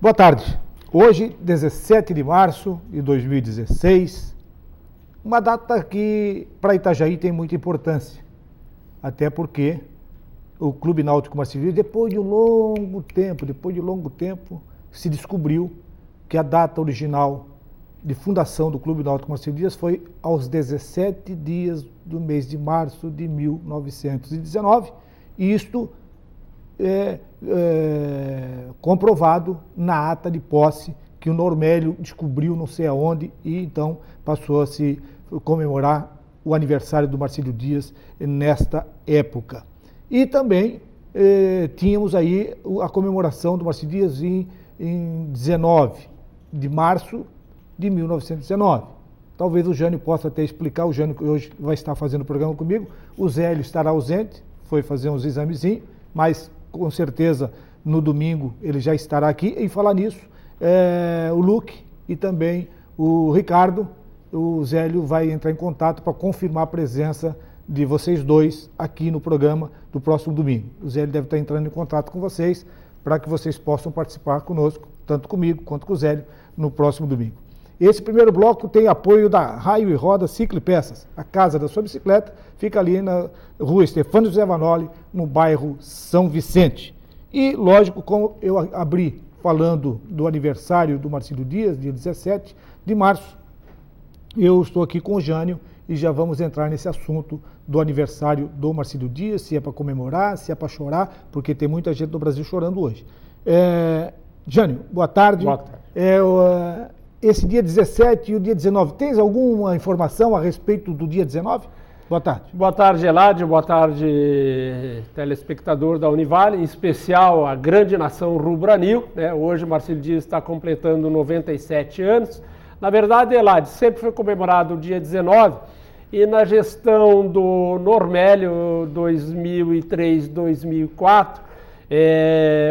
Boa tarde. Hoje, 17 de março de 2016, uma data que para Itajaí tem muita importância, até porque o Clube Náutico Marcílio Dias, depois de longo tempo, se descobriu que a data original de fundação do Clube Náutico Marcílio Dias foi aos 17 dias do mês de março de 1919, e isto é comprovado na ata de posse que o Normélio descobriu não sei aonde e então passou a se comemorar o aniversário do Marcílio Dias nesta época. E também tínhamos aí a comemoração do Marcílio Dias em 19 de março de 1919. Talvez o Jânio possa até explicar, o Jânio que hoje vai estar fazendo o programa comigo, o Zélio estará ausente, foi fazer uns examezinhos, mas com certeza no domingo ele já estará aqui. E falar nisso, o Luque e também o Ricardo, o Zélio vai entrar em contato para confirmar a presença de vocês dois aqui no programa do próximo domingo. O Zélio deve estar entrando em contato com vocês para que vocês possam participar conosco, tanto comigo quanto com o Zélio, no próximo domingo. Esse primeiro bloco tem apoio da Raio e Roda Ciclo e Peças. A casa da sua bicicleta fica ali na rua Estefânio José Vanoli, no bairro São Vicente. E, lógico, como eu abri falando do aniversário do Marcílio Dias, dia 17 de março, eu estou aqui com o Jânio e já vamos entrar nesse assunto do aniversário do Marcílio Dias, se é para comemorar, se é para chorar, porque tem muita gente do Brasil chorando hoje. Jânio, boa tarde. Boa tarde. Esse dia 17 e o dia 19, tens alguma informação a respeito do dia 19? Boa tarde. Boa tarde, Eladio. Boa tarde, telespectador da Univale, em especial a grande nação rubro-anil, né? Hoje o Marcílio Dias está completando 97 anos. Na verdade, Eladio, sempre foi comemorado o dia 19 e na gestão do Normélio 2003-2004,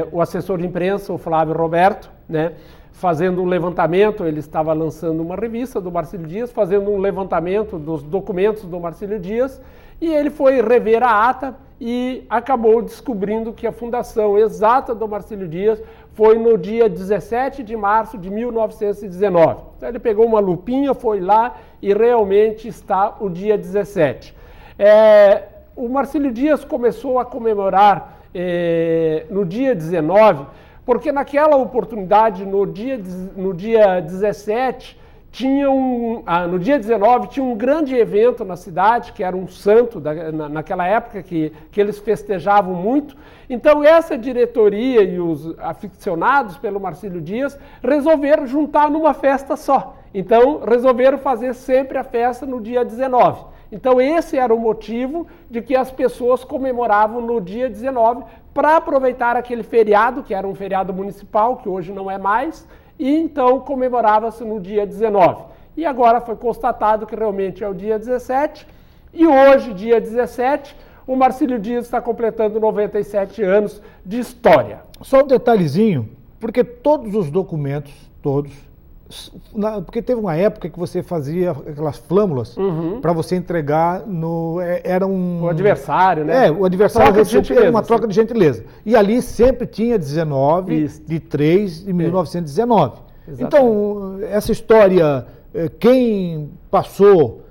o assessor de imprensa, o Flávio Roberto, né? Fazendo um levantamento, ele estava lançando uma revista do Marcílio Dias, fazendo um levantamento dos documentos do Marcílio Dias, e ele foi rever a ata e acabou descobrindo que a fundação exata do Marcílio Dias foi no dia 17 de março de 1919. Então ele pegou uma lupinha, foi lá e realmente está o dia 17. O Marcílio Dias começou a comemorar no dia 19, porque naquela oportunidade, no dia 17, no dia 19, tinha um grande evento na cidade, que era um santo, naquela época que eles festejavam muito. Então essa diretoria e os aficionados pelo Marcílio Dias resolveram juntar numa festa só. Então resolveram fazer sempre a festa no dia 19. Então esse era o motivo de que as pessoas comemoravam no dia 19, para aproveitar aquele feriado, que era um feriado municipal, que hoje não é mais, e então comemorava-se no dia 19. E agora foi constatado que realmente é o dia 17, e hoje, dia 17, o Marcílio Dias está completando 97 anos de história. Só um detalhezinho, porque todos os documentos, porque teve uma época que você fazia aquelas flâmulas para você entregar o adversário, né? O adversário era uma troca de gentileza. E ali sempre tinha 19 de 3 de 1919. Exatamente. Então, essa história, quem passou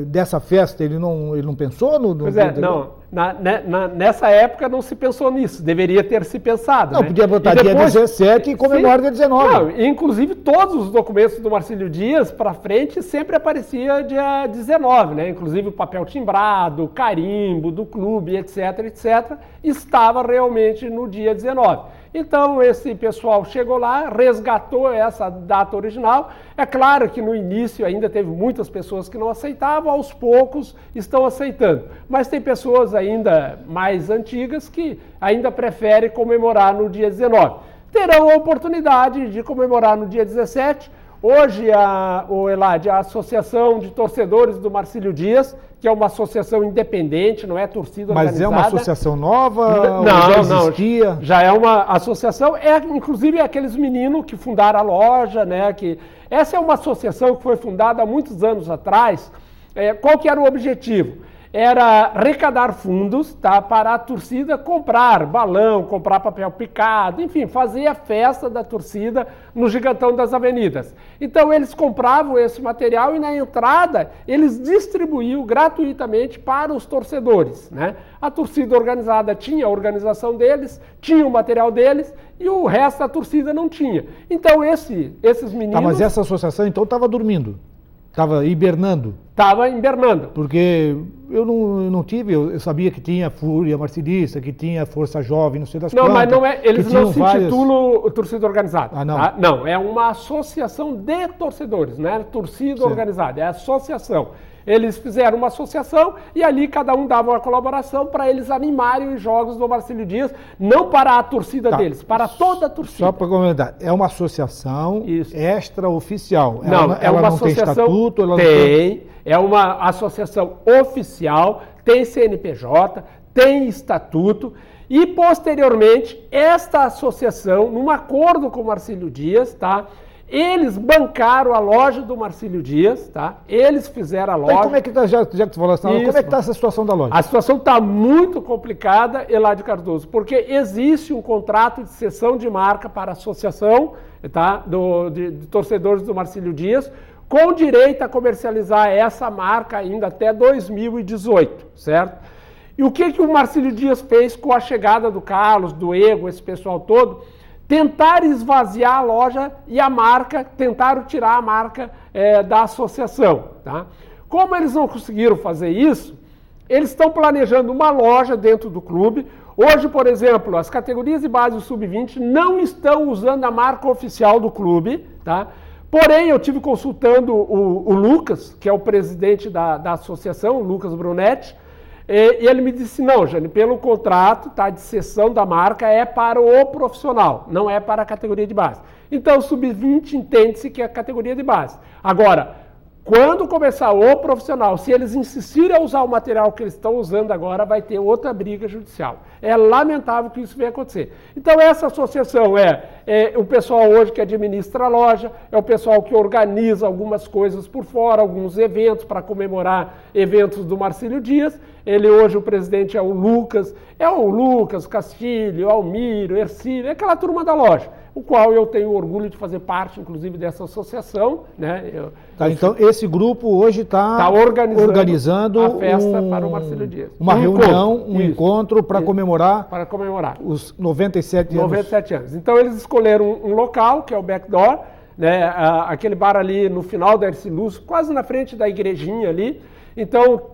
dessa festa, ele não pensou no... Pois não. Nessa época não se pensou nisso, deveria ter se pensado. Não, né? Podia botar dia 17 e comemorar dia 19. Não, inclusive todos os documentos do Marcílio Dias para frente sempre aparecia dia 19, né? Inclusive o papel timbrado, o carimbo do clube, etc, estava realmente no dia 19. Então esse pessoal chegou lá, resgatou essa data original. É claro que no início ainda teve muitas pessoas que não aceitavam, aos poucos estão aceitando. Mas tem pessoas ainda mais antigas que ainda preferem comemorar no dia 19. Terão a oportunidade de comemorar no dia 17. Hoje, a Associação de Torcedores do Marcílio Dias, que é uma associação independente, não é torcida organizada. Mas é uma associação nova? Não, já é uma associação, inclusive aqueles meninos que fundaram a loja, né? Essa é uma associação que foi fundada há muitos anos atrás. Qual que era o objetivo? era arrecadar fundos, tá, para a torcida comprar balão, comprar papel picado, enfim, fazer a festa da torcida no Gigantão das Avenidas. Então eles compravam esse material e na entrada eles distribuíam gratuitamente para os torcedores, né? A torcida organizada tinha a organização deles, tinha o material deles e o resto da torcida não tinha. Então esses meninos... Tá, mas essa associação então estava dormindo? Estava hibernando? Estava hibernando. Porque eu não tive, eu sabia que tinha Fúria Marcilista, que tinha Força Jovem, não sei das quantas. Não, mas não é, eles não se várias... intitulam torcida organizada. Ah, não? Tá? Não, é uma associação de torcedores, não é torcida organizada, é associação. Eles fizeram uma associação e ali cada um dava uma colaboração para eles animarem os jogos do Marcílio Dias, não para a torcida deles, para toda a torcida. Só para comentar, é uma associação extraoficial. Ela não tem estatuto? Ela tem, é uma associação oficial, tem CNPJ, tem estatuto e posteriormente esta associação, num acordo com o Marcílio Dias, tá? Eles bancaram a loja do Marcílio Dias, tá? Eles fizeram a loja. E como é que está, já que tu falou assim, como é que está essa situação da loja? A situação está muito complicada, Eladio Cardoso, porque existe um contrato de cessão de marca para a associação, tá? de torcedores do Marcílio Dias, com direito a comercializar essa marca ainda até 2018, certo? E o que o Marcílio Dias fez com a chegada do Carlos, do Ego, esse pessoal todo? Tentar esvaziar a loja e a marca, tentaram tirar a marca da associação. Tá? Como eles não conseguiram fazer isso, eles estão planejando uma loja dentro do clube. Hoje, por exemplo, as categorias de base do Sub-20 não estão usando a marca oficial do clube. Tá? Porém, eu tive consultando o Lucas, que é o presidente da associação, o Lucas Brunetti, e ele me disse, não, Jane, pelo contrato de cessão da marca é para o profissional, não é para a categoria de base. Então, o Sub-20 entende-se que é a categoria de base. Agora, quando começar o profissional, se eles insistirem a usar o material que eles estão usando agora, vai ter outra briga judicial. É lamentável que isso venha acontecer. Então, essa associação é o pessoal hoje que administra a loja, é o pessoal que organiza algumas coisas por fora, alguns eventos para comemorar eventos do Marcílio Dias. Ele hoje, o presidente é o Lucas Castilho, Almiro, Ercílio, é aquela turma da loja, o qual eu tenho orgulho de fazer parte, inclusive, dessa associação. Né? Então, esse grupo hoje está organizando a festa para o Marcílio Dias. Uma reunião, um encontro para comemorar os 97 anos. Então, eles escolheram um local, que é o Backdoor, né? Aquele bar ali no final da Ercílio, quase na frente da igrejinha ali. Então,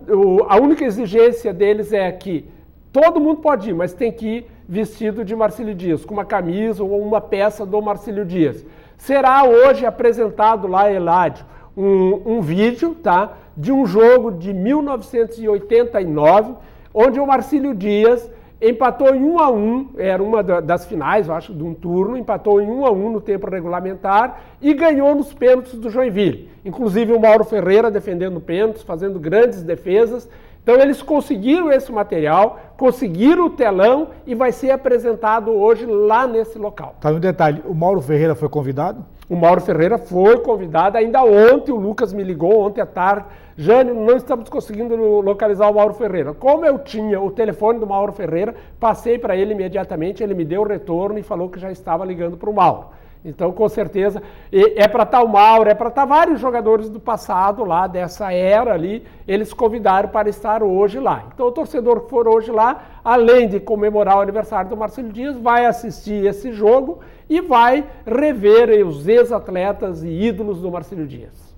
a única exigência deles é que todo mundo pode ir, mas tem que ir vestido de Marcílio Dias, com uma camisa ou uma peça do Marcílio Dias. Será hoje apresentado lá, Eladio, um vídeo, tá, de um jogo de 1989, onde o Marcílio Dias empatou em 1-1, era uma das finais, eu acho, de um turno, empatou em 1-1 no tempo regulamentar e ganhou nos pênaltis do Joinville. Inclusive o Mauro Ferreira defendendo pênaltis, fazendo grandes defesas. Então eles conseguiram esse material, conseguiram o telão e vai ser apresentado hoje lá nesse local. Tá, um detalhe, o Mauro Ferreira foi convidado? O Mauro Ferreira foi convidado, ainda ontem o Lucas me ligou, ontem à tarde, Jânio, não estamos conseguindo localizar o Mauro Ferreira. Como eu tinha o telefone do Mauro Ferreira, passei para ele imediatamente, ele me deu o retorno e falou que já estava ligando para o Mauro. Então, com certeza, é para estar o Mauro, é para estar vários jogadores do passado lá, dessa era ali, eles convidaram para estar hoje lá. Então, o torcedor que for hoje lá, além de comemorar o aniversário do Marcílio Dias, vai assistir esse jogo e vai rever os ex-atletas e ídolos do Marcílio Dias.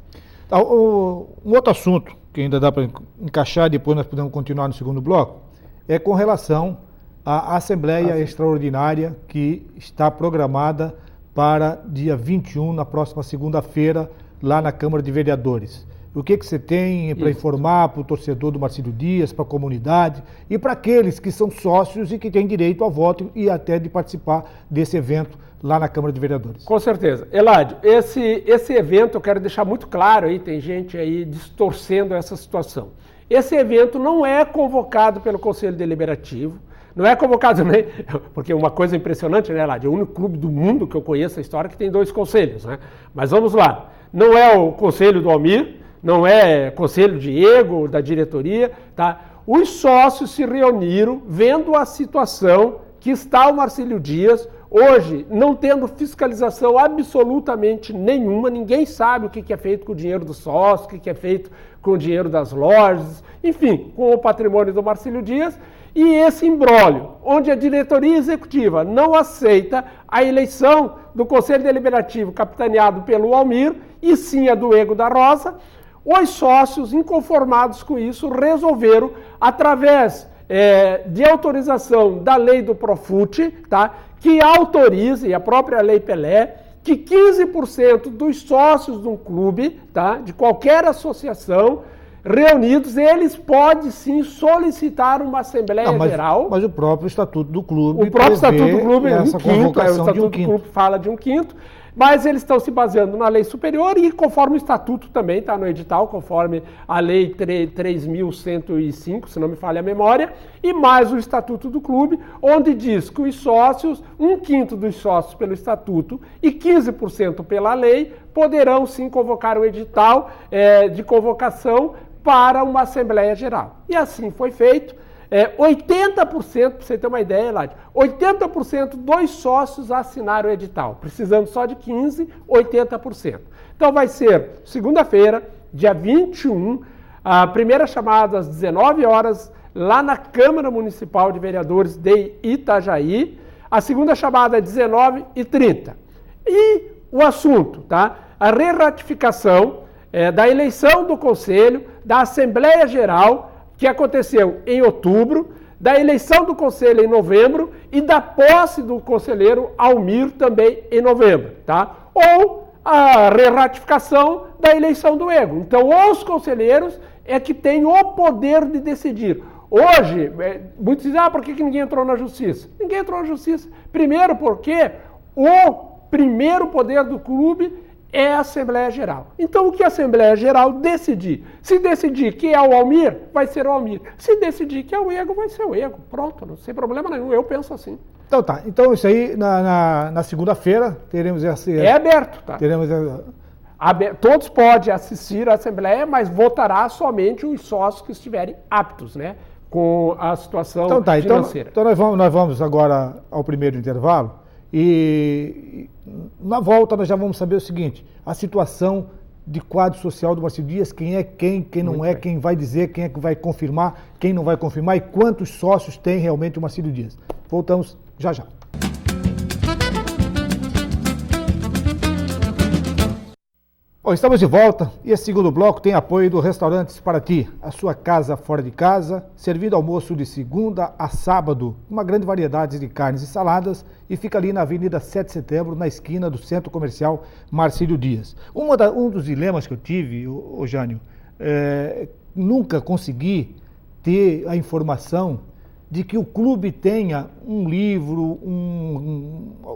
Um outro assunto que ainda dá para encaixar, depois nós podemos continuar no segundo bloco, é com relação à Assembleia Extraordinária que está programada para dia 21, na próxima segunda-feira, lá na Câmara de Vereadores. O que você tem para informar para o torcedor do Marcílio Dias, para a comunidade e para aqueles que são sócios e que têm direito ao voto e até de participar desse evento lá na Câmara de Vereadores? Com certeza. Eladio, esse evento eu quero deixar muito claro aí, tem gente aí distorcendo essa situação. Esse evento não é convocado pelo Conselho Deliberativo, não é convocado também, porque uma coisa impressionante, né, Eladio? É o único clube do mundo que eu conheço a história que tem 2 conselhos, né? Mas vamos lá, não é o conselho do Almir, não é conselho de Ego, da diretoria, tá? Os sócios se reuniram vendo a situação que está o Marcílio Dias, hoje não tendo fiscalização absolutamente nenhuma, ninguém sabe o que é feito com o dinheiro dos sócios, o que é feito com o dinheiro das lojas, enfim, com o patrimônio do Marcílio Dias, e esse imbróglio, onde a diretoria executiva não aceita a eleição do Conselho Deliberativo capitaneado pelo Almir, e sim a do Ego da Rosa, os sócios, inconformados com isso, resolveram, através de autorização da lei do Profut, tá, que autorize, a própria Lei Pelé, que 15% dos sócios de um clube, tá, de qualquer associação, reunidos, eles podem sim solicitar uma Assembleia Geral. Mas o próprio Estatuto do Clube. O próprio Estatuto do Clube, essa convocação o Estatuto do Clube fala de 1/5, mas eles estão se baseando na lei superior e conforme o Estatuto também, está no edital, conforme a Lei 3.105, se não me falha a memória, e mais o Estatuto do Clube, onde diz que os sócios, 1/5 dos sócios pelo Estatuto e 15% pela lei, poderão sim convocar um edital de convocação para uma Assembleia Geral. E assim foi feito. 80%, para você ter uma ideia, Eladio, 80% dos sócios assinaram o edital, precisando só de 15%, 80%. Então vai ser segunda-feira, dia 21, a primeira chamada às 19 horas, lá na Câmara Municipal de Vereadores de Itajaí, a segunda chamada às 19h30. E o assunto, tá? A reratificação da eleição do Conselho, da Assembleia Geral, que aconteceu em outubro, da eleição do Conselho em novembro e da posse do conselheiro Almir também em novembro, tá? Ou a reratificação da eleição do Ego. Então, os conselheiros é que têm o poder de decidir. Hoje, muitos dizem, por que ninguém entrou na Justiça? Ninguém entrou na Justiça. Primeiro porque o primeiro poder do clube é a Assembleia Geral. Então, o que a Assembleia Geral decidir? Se decidir que é o Almir, vai ser o Almir. Se decidir que é o Ego, vai ser o Ego. Pronto, não sem problema nenhum. Eu penso assim. Então tá. Então isso aí, na segunda-feira, teremos essa... É aberto, tá? Teremos... Todos podem assistir à Assembleia, mas votará somente os sócios que estiverem aptos, né? Com a situação financeira. Então nós vamos agora ao primeiro intervalo. E na volta nós já vamos saber o seguinte, a situação de quadro social do Marcílio Dias, quem é quem não é, quem vai dizer, quem é que vai confirmar, quem não vai confirmar e quantos sócios tem realmente o Marcílio Dias. Voltamos já já. Bom, estamos de volta e esse segundo bloco tem apoio do Restaurantes Paraty, a sua casa fora de casa, servindo almoço de segunda a sábado, uma grande variedade de carnes e saladas e fica ali na Avenida 7 de Setembro, na esquina do Centro Comercial Marcílio Dias. Um dos dilemas que eu tive, Jânio, nunca consegui ter a informação de que o clube tenha um livro,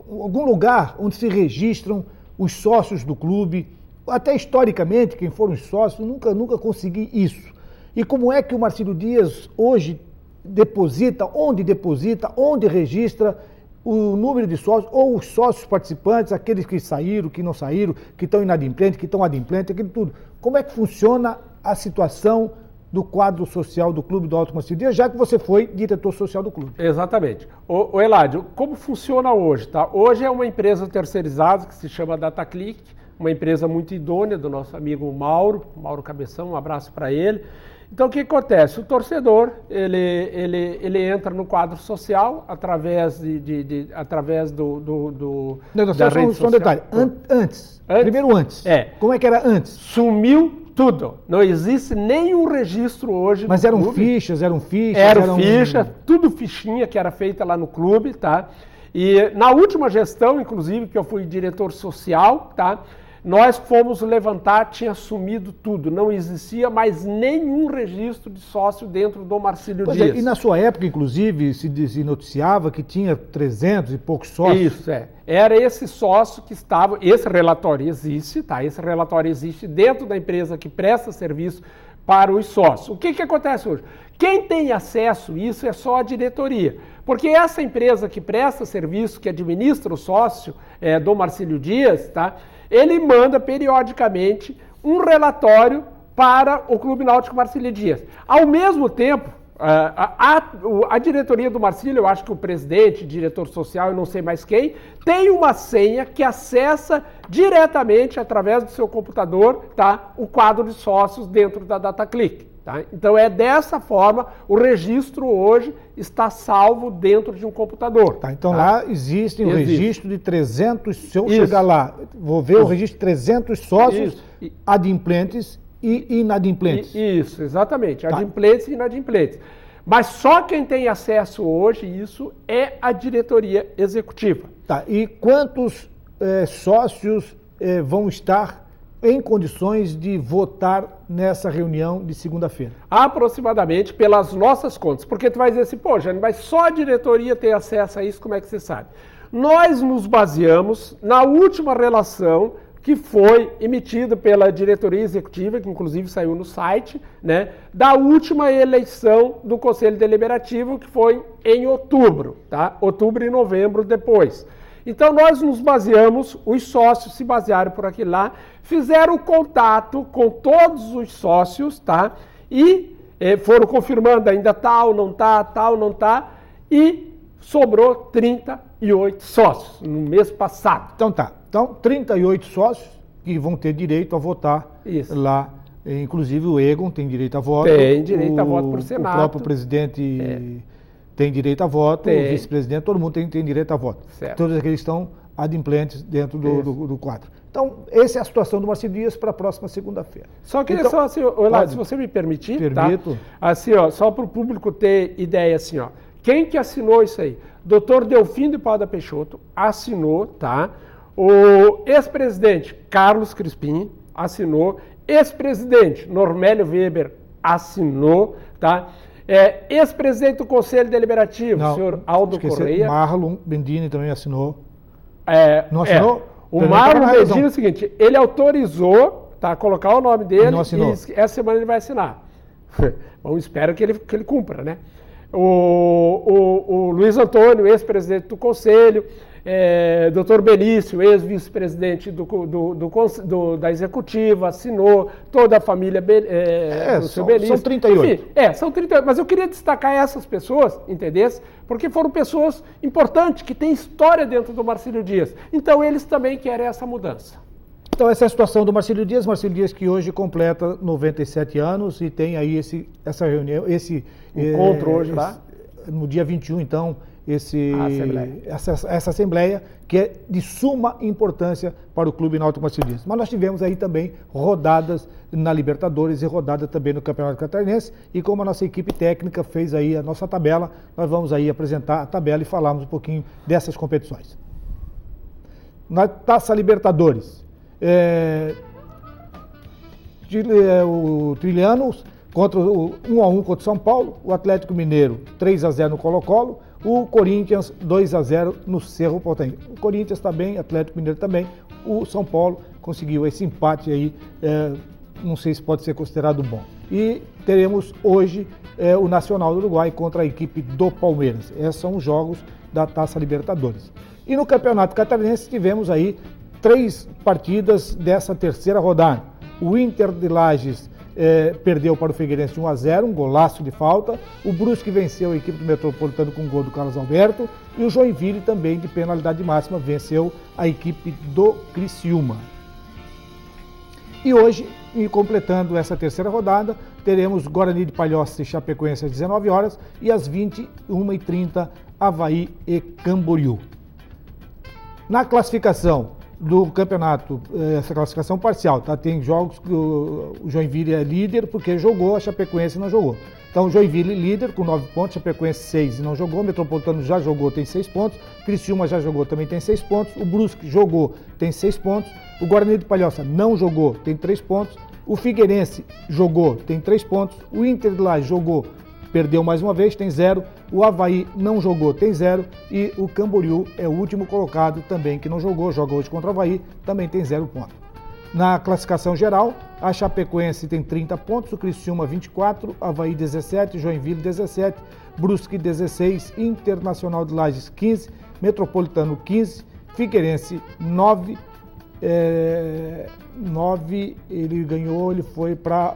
algum lugar onde se registram os sócios do clube. Até historicamente, quem foram os sócios, nunca consegui isso. E como é que o Marcílio Dias hoje onde registra o número de sócios, ou os sócios participantes, aqueles que saíram, que não saíram, que estão inadimplentes, que estão adimplentes, aquilo tudo. Como é que funciona a situação do quadro social do Clube do Alto Marcílio Dias, já que você foi diretor social do clube? Exatamente. O Eladio, como funciona hoje? Tá? Hoje é uma empresa terceirizada que se chama DataClick, uma empresa muito idônea do nosso amigo Mauro Cabeção, um abraço para ele. Então, o que acontece? O torcedor, ele entra no quadro social através da rede social. Só um detalhe, antes. Primeiro antes. Como é que era antes? Sumiu tudo. Não existe nenhum registro hoje. Mas eram fichas? Eram fichas, tudo fichinha que era feita lá no clube, tá? E na última gestão, inclusive, que eu fui diretor social, tá? Nós fomos levantar, tinha sumido tudo, não existia mais nenhum registro de sócio dentro do Marcílio Dias. E na sua época, inclusive, se noticiava que tinha 300 e poucos sócios. Isso, Era esse sócio que estava, esse relatório existe, tá? Esse relatório existe dentro da empresa que presta serviço para os sócios. O que acontece hoje? Quem tem acesso a isso é só a diretoria, porque essa empresa que presta serviço, que administra o sócio do Marcílio Dias, tá? Ele manda periodicamente um relatório para o Clube Náutico Marcílio Dias. Ao mesmo tempo, A diretoria do Marcílio, eu acho que o presidente, diretor social, eu não sei mais quem, tem uma senha que acessa diretamente, através do seu computador, tá, o quadro de sócios dentro da DataClick. Tá? Então é dessa forma, o registro hoje está salvo dentro de um computador. Tá, então lá existe o registro de 300, se eu chegar lá, vou ver o registro de 300 sócios adimplentes e inadimplentes. Isso, exatamente, adimplentes e inadimplentes. Mas só quem tem acesso hoje, isso é a diretoria executiva. Tá, e quantos sócios vão estar em condições de votar nessa reunião de segunda-feira? Aproximadamente, pelas nossas contas. Porque tu vai dizer assim, pô, Jânio, mas só a diretoria tem acesso a isso, como é que você sabe? Nós nos baseamos na última relação que foi emitida pela diretoria executiva, que inclusive saiu no site, né, da última eleição do Conselho Deliberativo, que foi em outubro, tá? Outubro e novembro depois. Então nós nos baseamos, os sócios se basearam por aquilo lá, fizeram o contato com todos os sócios, tá? E foram confirmando ainda tal, não tá, e sobrou 38 sócios no mês passado. Então tá, então 38 sócios que vão ter direito a votar lá, inclusive o Egon tem direito a voto. Tem direito a voto por Senado. O próprio presidente tem direito a voto, o vice-presidente, todo mundo tem direito a voto. Certo. Todos aqueles estão adimplentes dentro do quadro. Então, essa é a situação do Marcílio Dias para a próxima segunda-feira. Só queria só, assim, Olá, se você me permitir, permito. Tá? Assim, ó, só para o público ter ideia, assim, ó, quem que assinou isso aí? Dr. Delfim de Paula Peixoto assinou, tá? O ex-presidente Carlos Crispim assinou, ex-presidente Normélio Weber assinou, tá? Ex-presidente do Conselho Deliberativo, o senhor Aldo Correia. Marlon Bendini também assinou. Não assinou? O Marlon Bendini é o seguinte, ele autorizou, tá, colocar o nome dele e essa semana ele vai assinar. Bom, espero que ele cumpra, né? O Luiz Antônio, ex-presidente do Conselho, Dr. Benício, ex-vice-presidente da Executiva, assinou, toda a família do seu Benício. São 38. Enfim, são 38, mas eu queria destacar essas pessoas, entendesse? Porque foram pessoas importantes, que têm história dentro do Marcílio Dias. Então eles também querem essa mudança. Então essa é a situação do Marcílio Dias que hoje completa 97 anos e tem aí essa reunião, esse encontro hoje lá. No dia 21, então, essa assembleia que é de suma importância para o Clube Náutico Marcílio Dias. Mas nós tivemos aí também rodadas na Libertadores e rodada também no Campeonato Catarinense, e como a nossa equipe técnica fez aí a nossa tabela, nós vamos aí apresentar a tabela e falarmos um pouquinho dessas competições. Na Taça Libertadores, o Trilhanos contra o 1-1 contra o São Paulo, o Atlético Mineiro 3-0 no Colo-Colo, o Corinthians 2-0 no Cerro Porteño. O Corinthians também, o Atlético Mineiro também, o São Paulo conseguiu esse empate aí, não sei se pode ser considerado bom. E teremos hoje o Nacional do Uruguai contra a equipe do Palmeiras. Esses são os jogos da Taça Libertadores. E no Campeonato Catarinense tivemos aí 3 partidas dessa terceira rodada. O Inter de Lages perdeu para o Figueirense 1-0, um golaço de falta. O Brusque venceu a equipe do Metropolitano com um gol do Carlos Alberto. E o Joinville também, de penalidade máxima, venceu a equipe do Criciúma. E hoje, completando essa terceira rodada, teremos Guarani de Palhoça e Chapecoense às 19 horas e às 21h30, Avaí e Camboriú. Na classificação do campeonato, essa classificação parcial, tá? Tem jogos que o Joinville é líder porque jogou, a Chapecoense não jogou. Então o Joinville líder com 9 pontos, Chapecoense 6 e não jogou, o Metropolitano já jogou, tem 6 pontos, Criciúma já jogou, também tem 6 pontos, o Brusque jogou, tem 6 pontos, o Guarani de Palhoça não jogou, tem 3 pontos, o Figueirense jogou, tem 3 pontos, o Inter de Lages jogou, perdeu mais uma vez, tem 0, o Avaí não jogou, tem 0, e o Camboriú é o último colocado também que não jogou, joga hoje contra o Avaí, também tem 0 ponto. Na classificação geral, a Chapecoense tem 30 pontos, o Criciúma 24, Avaí 17, Joinville 17, Brusque 16, Internacional de Lages 15, Metropolitano 15, Figueirense 9, ele ganhou, ele foi para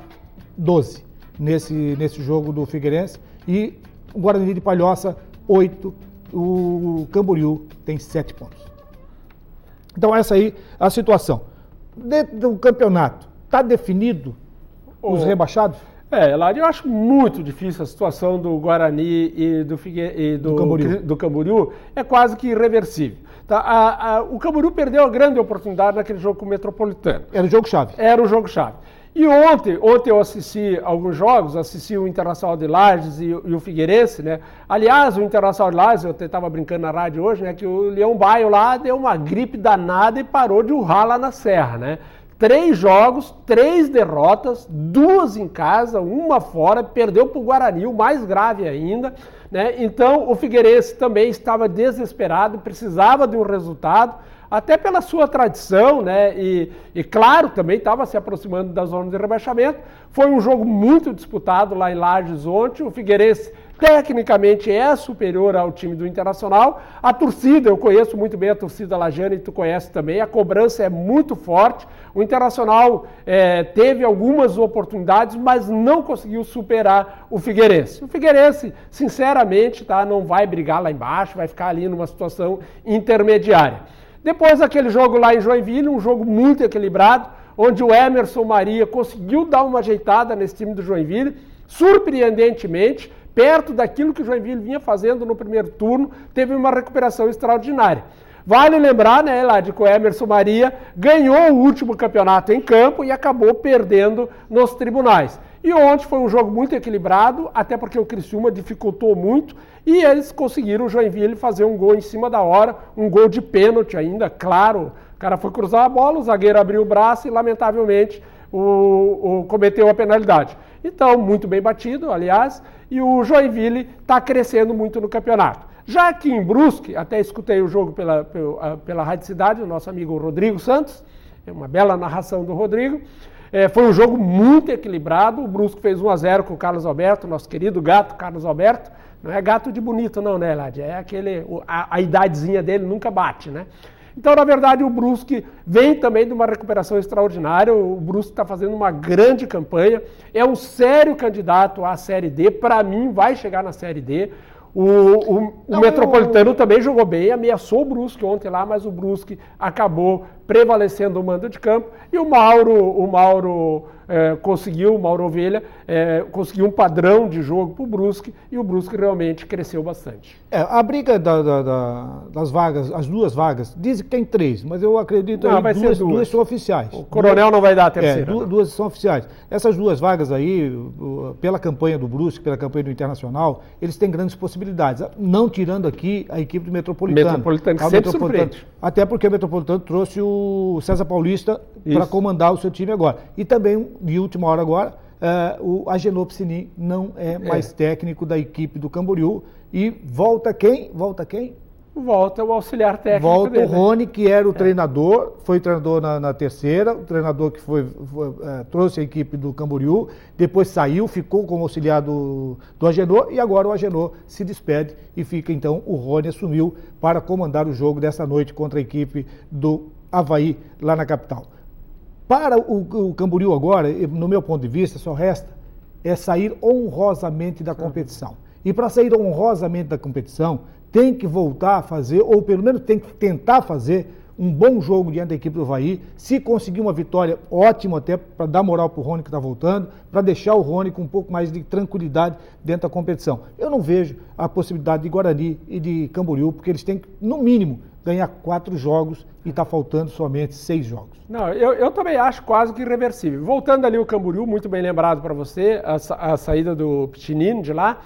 12 nesse jogo do Figueirense, e o Guarani de Palhoça 8, o Camboriú tem 7 pontos. Então essa aí é a situação. Dentro do campeonato, está definido os rebaixados? Eladio, eu acho muito difícil a situação do Guarani e do Camboriú, é quase que irreversível. Tá? O Camboriú perdeu a grande oportunidade naquele jogo com o Metropolitano. Era o jogo-chave. Era o jogo-chave. E ontem eu assisti alguns jogos, assisti o Internacional de Lages e o Figueirense, né? Aliás, o Internacional de Lages, eu até estava brincando na rádio hoje, né? Que o Leão Baio lá deu uma gripe danada e parou de urrar lá na Serra, né? 3 jogos, 3 derrotas, 2 em casa, 1 fora, perdeu para o Guarani, o mais grave ainda, né? Então o Figueirense também estava desesperado, precisava de um resultado, até pela sua tradição, né? E claro, também estava se aproximando da zona de rebaixamento. Foi um jogo muito disputado lá em Lages ontem. O Figueirense tecnicamente é superior ao time do Internacional. A torcida, eu conheço muito bem a torcida lagiana e tu conhece também, a cobrança é muito forte. O Internacional teve algumas oportunidades, mas não conseguiu superar o Figueirense. O Figueirense, sinceramente, não vai brigar lá embaixo, vai ficar ali numa situação intermediária. Depois aquele jogo lá em Joinville, um jogo muito equilibrado, onde o Emerson Maria conseguiu dar uma ajeitada nesse time do Joinville, surpreendentemente, perto daquilo que o Joinville vinha fazendo no primeiro turno, teve uma recuperação extraordinária. Vale lembrar, né, Eladio, que o Emerson Maria ganhou o último campeonato em campo e acabou perdendo nos tribunais. E ontem foi um jogo muito equilibrado, até porque o Criciúma dificultou muito, e eles conseguiram, o Joinville, fazer um gol em cima da hora, um gol de pênalti ainda, claro. O cara foi cruzar a bola, o zagueiro abriu o braço e, lamentavelmente, cometeu a penalidade. Então, muito bem batido, aliás, e o Joinville está crescendo muito no campeonato. Já aqui em Brusque, até escutei o jogo pela Rádio Cidade, o nosso amigo Rodrigo Santos, é uma bela narração do Rodrigo. Foi um jogo muito equilibrado, o Brusque fez 1-0 com o Carlos Alberto, nosso querido gato Carlos Alberto. Não é gato de bonito não, né, Eladio? É aquele, a idadezinha dele nunca bate, né? Então, na verdade, o Brusque vem também de uma recuperação extraordinária, o Brusque está fazendo uma grande campanha, é um sério candidato à Série D, para mim vai chegar na Série D. O Metropolitano também jogou bem, ameaçou o Brusque ontem lá, mas o Brusque acabou prevalecendo o mando de campo e o Mauro Ovelha conseguiu um padrão de jogo para o Brusque e o Brusque realmente cresceu bastante. A briga das vagas, as 2 vagas, dizem que tem 3, mas eu acredito que 2 são oficiais. O Coronel não vai dar a terceira. 2 são oficiais. Essas 2 vagas aí, pela campanha do Brusque, pela campanha do Internacional, eles têm grandes possibilidades, não tirando aqui a equipe do Metropolitano. Metropolitano que sempre surpreende. Até porque o Metropolitano trouxe o César Paulista para comandar o seu time agora. E também, de última hora agora, o Agenor Piscinin não é mais técnico da equipe do Camboriú. E volta quem? Volta o auxiliar técnico Volta o Rony, que era o treinador, foi treinador na terceira, o treinador que trouxe a equipe do Camboriú, depois saiu, ficou como auxiliar do Agenor, e agora o Agenor se despede e fica então, o Rony assumiu para comandar o jogo dessa noite contra a equipe do Avaí, lá na capital. Para o Camboriú agora, no meu ponto de vista, só resta sair honrosamente da competição. E para sair honrosamente da competição, tem que voltar a fazer, ou pelo menos tem que tentar fazer, um bom jogo diante da equipe do Avaí. Se conseguir uma vitória, ótimo até para dar moral para o Rony que está voltando, para deixar o Rony com um pouco mais de tranquilidade dentro da competição. Eu não vejo a possibilidade de Guarani e de Camboriú, porque eles têm que, no mínimo, ganhar 4 jogos e está faltando somente 6 jogos. Não, eu também acho quase que irreversível. Voltando ali o Camboriú, muito bem lembrado para você, a saída do Piscinin de lá,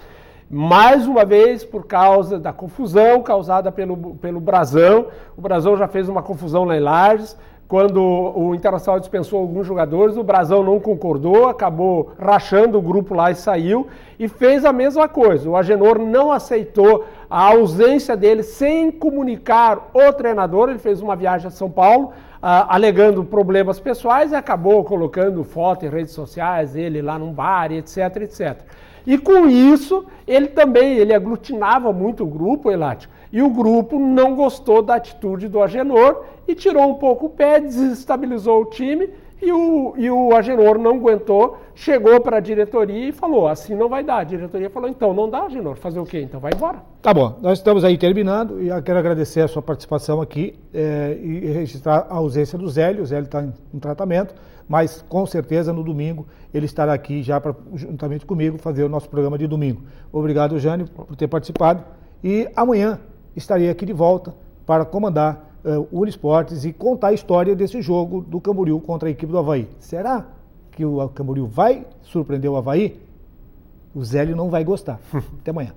mais uma vez por causa da confusão causada pelo Brasão. O Brasão já fez uma confusão lá em Lages, quando o Internacional dispensou alguns jogadores, o Brasão não concordou, acabou rachando o grupo lá e saiu, e fez a mesma coisa. O Agenor não aceitou a ausência dele sem comunicar o treinador, ele fez uma viagem a São Paulo, alegando problemas pessoais, e acabou colocando foto em redes sociais, ele lá num bar, etc, etc. E com isso, ele aglutinava muito o grupo, Eladio, e o grupo não gostou da atitude do Agenor e tirou um pouco o pé, desestabilizou o time E o Agenor não aguentou, chegou para a diretoria e falou, assim não vai dar. A diretoria falou, então não dá, Agenor, fazer o quê? Então vai embora. Tá bom, nós estamos aí terminando e eu quero agradecer a sua participação aqui e registrar a ausência do Zélio. O Zélio está em tratamento, mas com certeza no domingo ele estará aqui já juntamente comigo fazer o nosso programa de domingo. Obrigado, Jânio, por ter participado e amanhã estarei aqui de volta para comandar o Uniesportes e contar a história desse jogo do Camboriú contra a equipe do Avaí. Será que o Camboriú vai surpreender o Avaí? O Zélio não vai gostar. Até amanhã.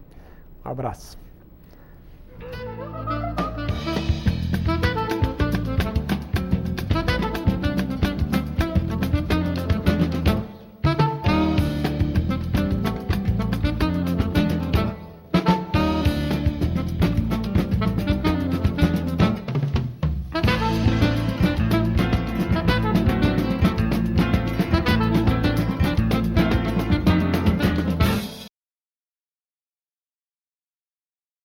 Um abraço.